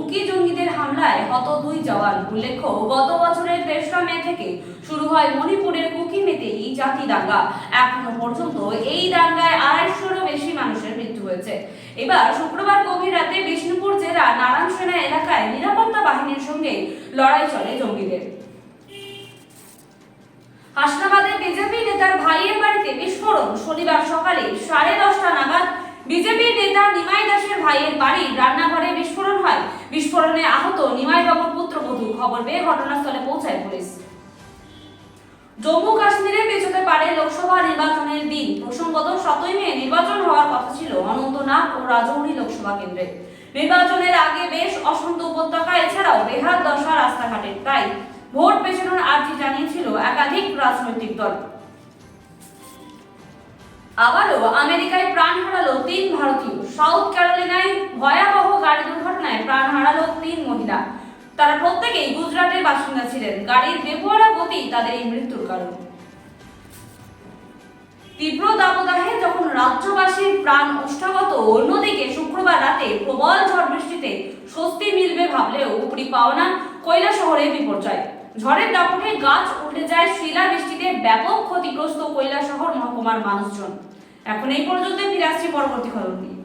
Cookie জঙ্গিদের হামলায় হত 2 জওয়ান। উল্লেখ্য, গত বছরের 3রা মে থেকে শুরু হয় মণিপুরের কুকি মেতেই জাতি দাঙ্গা। এখনো পর্যন্ত এই দাঙ্গায় 250-রও বেশি মানুষের মৃত্যু হয়েছে। এবার শুক্রবার গভীর রাতে বিষ্ণুপুর জেলা নারায়ণসেনা এলাকায় নিরাপত্তা বাহিনীর সঙ্গে লড়াই চলে জঙ্গিদের। হাসনাবাদে বিজেপি নেতার ভাইয়ের বাড়িতে বিস্ফোরণ। শনিবার সকালে 10:30টা নাগাদ বিজেপি নেতা নিমাই দাসের ভাইয়ের বাড়ির রান্নাঘরে বিস্ফোরণ হয়। বিস্ফোরণে আহত নিমাই বাবুর পুত্রবধূ। খবর পেয়ে ঘটনাস্থলে পৌঁছায় পুলিশ। জম্মু কাশ্মীরে পেছোতে পারে লোকসভা নির্বাচনের দিন। প্রসঙ্গত 7ই মে নির্বাচন হওয়ার কথা ছিল অনন্তনাগ ও রাজৌরি লোকসভা কেন্দ্রে। নির্বাচনের আগে বেশ অশান্ত উপত্যকা, এছাড়াও বেহাল দশা রাস্তাঘাটের। তাই ভোট পেছানোর আর্জি জানিয়েছিল একাধিক রাজনৈতিক দল। আবারও আমেরিকায় প্রাণ হারালো 3 ভারতীয়। সাউথ ক্যারোলিনায় ভয়াবহ গাড়ি দুর্ঘটনায় প্রাণ হারালো 3 মহিলা। তারা প্রত্যেকেই গুজরাটের বাসিন্দা ছিলেন। গাড়ির বেপরোয়া গতি তাদের এই মৃত্যুর কারণ। তীব্র দাবদাহে যখন রাজ্যবাসীর প্রাণ ওষ্ঠাগত, অন্যদিকে শুক্রবার রাতে প্রবল ঝড় বৃষ্টিতে স্বস্তি মিলবে ভাবলেও উপরি পাওনা কৈলাসহরে বিপর্যয়। ঝড়ের দাপটে গাছ উল্টে যায়, শিলাবৃষ্টিতে ব্যাপক ক্ষতিগ্রস্ত কৈলাসহর মহকুমার মানুষজন। এখন এই পর্যন্ত ফিরে আসছি পরবর্তী খবর নিয়ে।